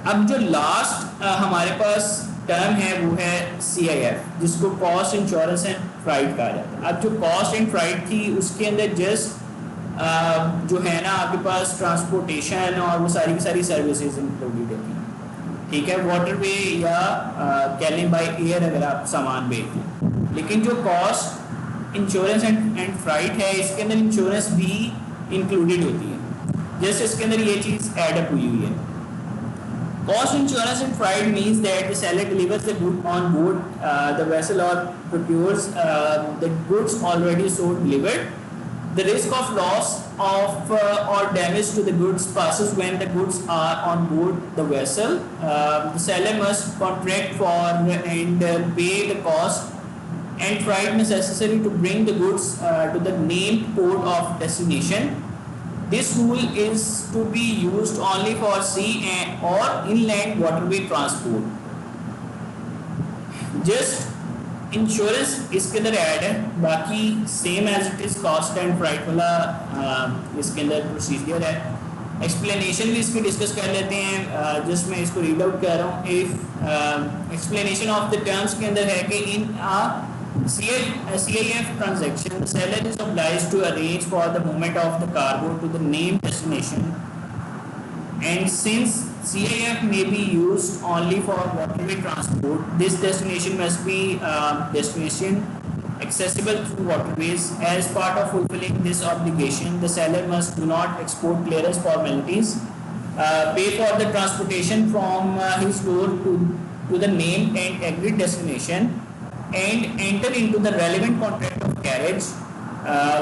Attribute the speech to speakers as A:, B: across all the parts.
A: अब जो लास्ट हमारे पास टर्म है वो है CIF, जिसको कॉस्ट इंश्योरेंस एंड फ्राइट कहा जाता है। अब जो कॉस्ट एंड फ्राइट थी उसके अंदर जस्ट जो है ना आपके पास ट्रांसपोर्टेशन और वो सारी की सारी सर्विसेज इंक्लूडेड होती हैं, ठीक है, वाटरवे या कह लें बाई एयर अगर आप सामान भेजते हैं। लेकिन जो कॉस्ट इंश्योरेंस एंड फ्राइट है इसके अंदर इंश्योरेंस भी इंक्लूडेड होती है, जैसे इसके अंदर ये चीज़ एडअप हुई हुई है। Cost insurance and freight means that the seller delivers the good on board the vessel or procures the goods already sold delivered. The risk of loss of or damage to the goods passes when the goods are on board the vessel. The seller must contract for and pay the cost and freight necessary to bring the goods to the named port of destination. This rule is to be used only for sea and or inland waterway transport. Just insurance इसके अंदर add है, बाकी same as it is cost and freight वाला इसके अंदर procedure है। Explanation भी इसकी डिस्कस कर लेते हैं, जस्ट मैं इसको रीड आउट कर रहा हूँ। If explanation of the terms के अंदर है कि इन CIF transaction, the seller is obliged to arrange for the movement of the cargo to the named destination, and since CIF may be used only for waterway transport, this destination must be destination accessible through waterways. As part of fulfilling this obligation, the seller must do not export clearance formalities, pay for the transportation from his door to the named and agreed destination, and enter into the relevant contract of carriage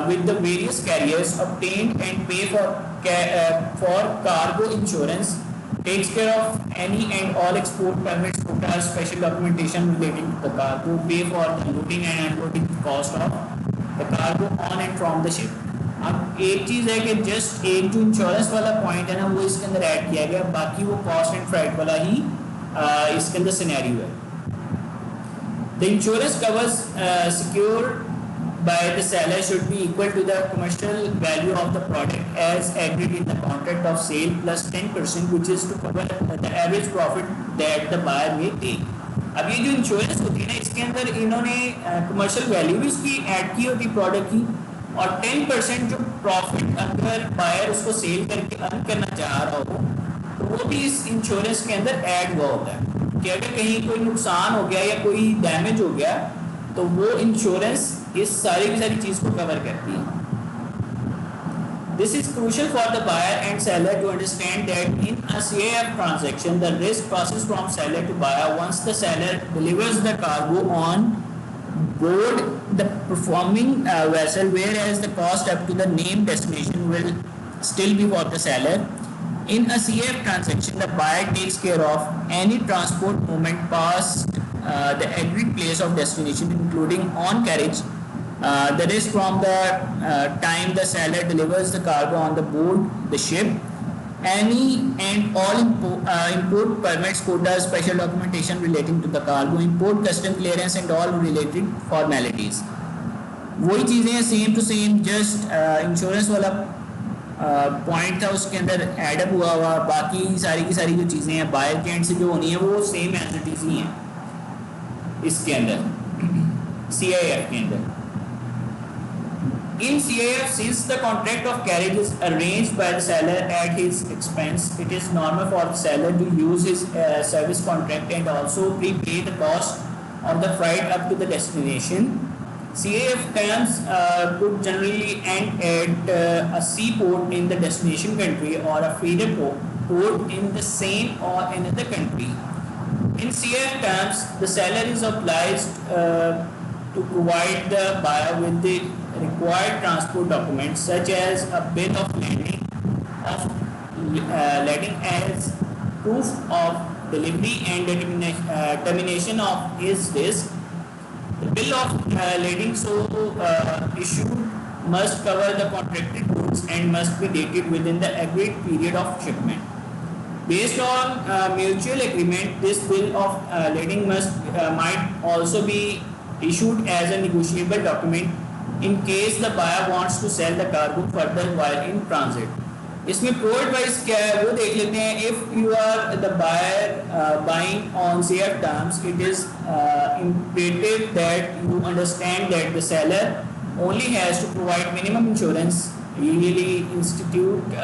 A: with the various carriers, obtained and pay for cargo insurance, takes care of any and all export permits, quotas, special documentation relating to the cargo, pay for the loading and unloading cost of the cargo on and from the ship. अब एक चीज़ है कि just एक जो insurance वाला point है ना वो इसके अंदर ऐड किया गया, बाकी वो कॉस्ट एंड फ्राइट वाला ही इसके अंदर सिनेरियो है। The insurance covers secured by the seller should be equal to the commercial value of the product as agreed in the contract of sale plus 10%, which is to cover the average profit that the buyer may take. अब ये जो insurance होती है ना इसके अंदर इन्होंने commercial value भी इसकी ऐड की होती प्रोडक्ट की, और 10% जो प्रॉफिट अगर बायर उसको सेल करके अर्न करना चाह रहा हो तो वो भी इस इंश्योरेंस के अंदर ऐड हुआ होता है कि अगर कहीं कोई नुकसान हो गया या कोई डैमेज हो गया तो वो इंश्योरेंस इस सारी की सारी चीज़ को कवर करती है। This is crucial for the buyer and seller to understand that in a CIF transaction, the risk passes from seller to buyer once the seller delivers the cargo on board the performing vessel, whereas the cost up to the named destination will still be for the seller. In a CIF transaction, the buyer takes care of any transport movement past the agreed place of destination, including on carriage, the risk from the time the seller delivers the cargo on the board the ship, any and all import permits, quotas, special documentation relating to the cargo, import custom clearance and all related formalities. वही चीज़ें हैं same to same, just insurance वाला point था उसके अंदर add up हुआ, बाकी सारी की सारी जो चीज़ें हैं बायर के एंड से जो होनी है वो सेम एज इट इज ही हैं इसके अंदर CIF के अंदर। In CIF, since the contract of carriage is arranged by the seller at his expense, it is normal for the seller to use his service contract and also prepay the cost of the freight up to the destination. CIF terms could generally end at a seaport in the destination country or a feeder port in the same or another country. In CIF terms, the seller is obliged to provide the buyer with the required transport documents such as a bill of lading as proof of delivery and termination of his risk. The bill of lading so issued must cover the contracted goods and must be dated within the agreed period of shipment. Based on mutual agreement, this bill of lading might also be issued as a negotiable document in case the buyer wants to sell the cargo further while in transit. इसमें provide price क्या है वो देख लेते हैं. If you are the buyer buying on CF terms, it is imperative that you understand that the seller only has to provide minimum insurance, usually institute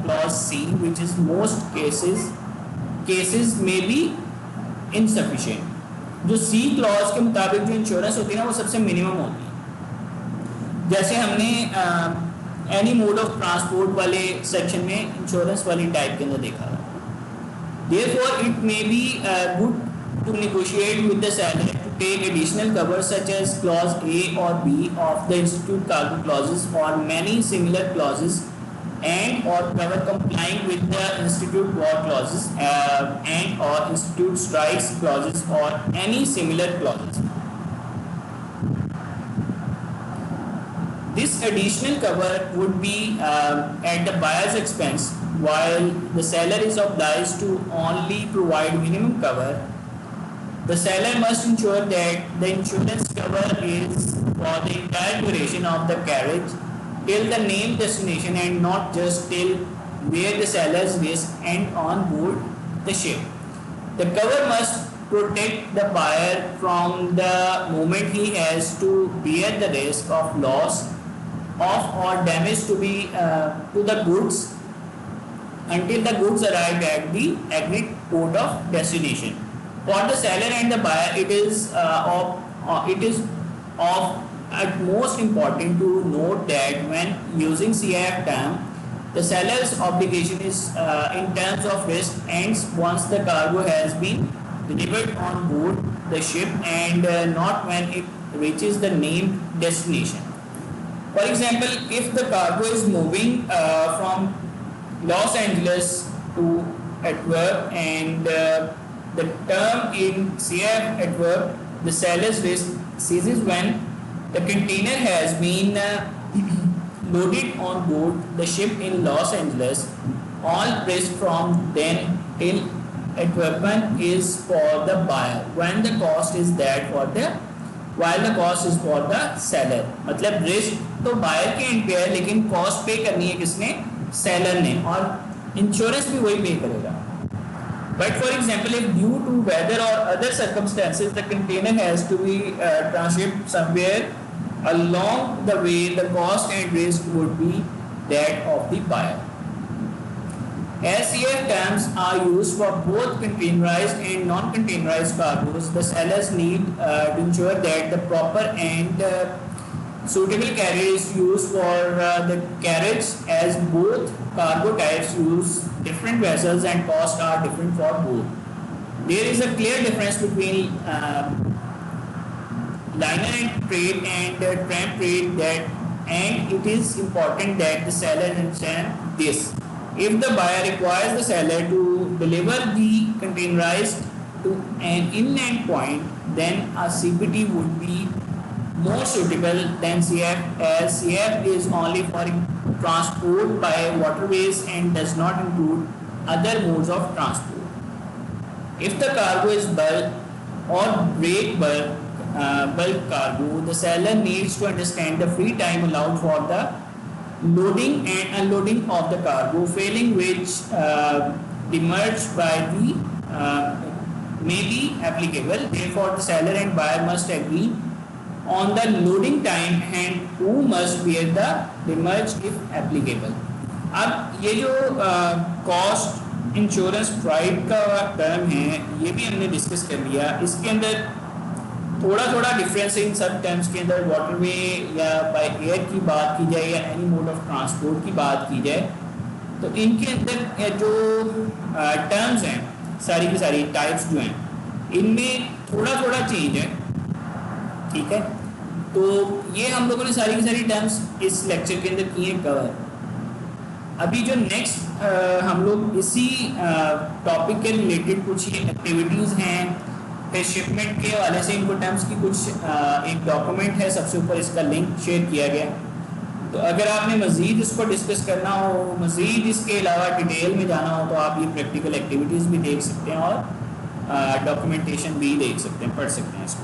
A: clause C, which is most cases may be insufficient. जो C clause के मुताबिक जो insurance होती है ना वो सबसे minimum होती है. जैसे हमने एनी मोड ऑफ ट्रांसपोर्ट वाले सेक्शन में इंश्योरेंस वाली टाइप के अंदर देखा था. Therefore, it may be good to negotiate with the seller to take additional covers such as clause A or B of the institute cargo clauses or many similar clauses, and or cover complying with the institute war clauses and or institute strikes clauses or any similar clauses. This additional cover would be at the buyer's expense, while the seller is obliged to only provide minimum cover. The seller must ensure that the insurance cover is for the entire duration of the carriage till the named destination and not just till where the seller's risk end on board the ship. The cover must protect the buyer from the moment he has to bear the risk of loss of or damage to the goods until the goods arrive at the agreed port of destination. For the seller and the buyer, it is of utmost important to note that when using CIF term, the seller's obligation is in terms of risk ends once the cargo has been delivered on board the ship and not when it reaches the named destination. For example, if the cargo is moving from Los Angeles to Antwerp and the term in CF Antwerp, the seller's risk ceases when the container has been loaded on board the ship in Los Angeles. All risk from then till Antwerp is for the buyer when the cost is that for the while the cost is for the seller. मतलब risk तो buyer के and पे है लेकिन cost पे करनी है किसने? सेलर ने, और इंश्योरेंस भी वही पे करेगा. But for example, if due to weather or other circumstances the container has to be transshipped somewhere along the way, the cost and risk would be that of the buyer. As CF terms are used for both containerized and non-containerized cargoes, the sellers need to ensure that the proper and suitable carrier is used for the carriage, as both cargo types use different vessels and costs are different for both. There is a clear difference between liner and trade and tramp trade, and it is important that the seller understand this. If the buyer requires the seller to deliver the containerized to an inland point, then a CPT would be more suitable than CF, as CF is only for transport by waterways and does not include other modes of transport. If the cargo is bulk or break bulk cargo, the seller needs to understand the free time allowed for the loading and unloading of the cargo, failing which demurrage by the may be applicable. Therefore, the seller and buyer must agree on the loading time and who must bear the demurrage if applicable. अब ये जो cost insurance pride का term है ये भी हमने discuss कर लिया. इसके अंदर थोड़ा डिफरेंस है इन सब टर्म्स के अंदर. वाटरवे या बाय एयर की बात की जाए या एनी मोड ऑफ ट्रांसपोर्ट की बात की जाए तो इनके अंदर जो टर्म्स हैं सारी की सारी टाइप्स जो हैं इनमें थोड़ा चेंज है. ठीक है, तो ये हम लोगों ने सारी की सारी टर्म्स इस लेक्चर के अंदर किए कवर. अभी जो नेक्स्ट हम लोग इसी टॉपिक के रिलेटेड कुछ एक्टिविटीज़ हैं, फिर शिपमेंट के हवाले से इनको टर्म्स की कुछ एक डॉक्यूमेंट है, सबसे ऊपर इसका लिंक शेयर किया गया. तो अगर आपने मज़ीद इसको डिस्कस करना हो, मज़ीद इसके अलावा डिटेल में जाना हो तो आप ये प्रैक्टिकल एक्टिविटीज़ भी देख सकते हैं और डॉक्यूमेंटेशन भी देख सकते हैं, पढ़ सकते हैं इसको.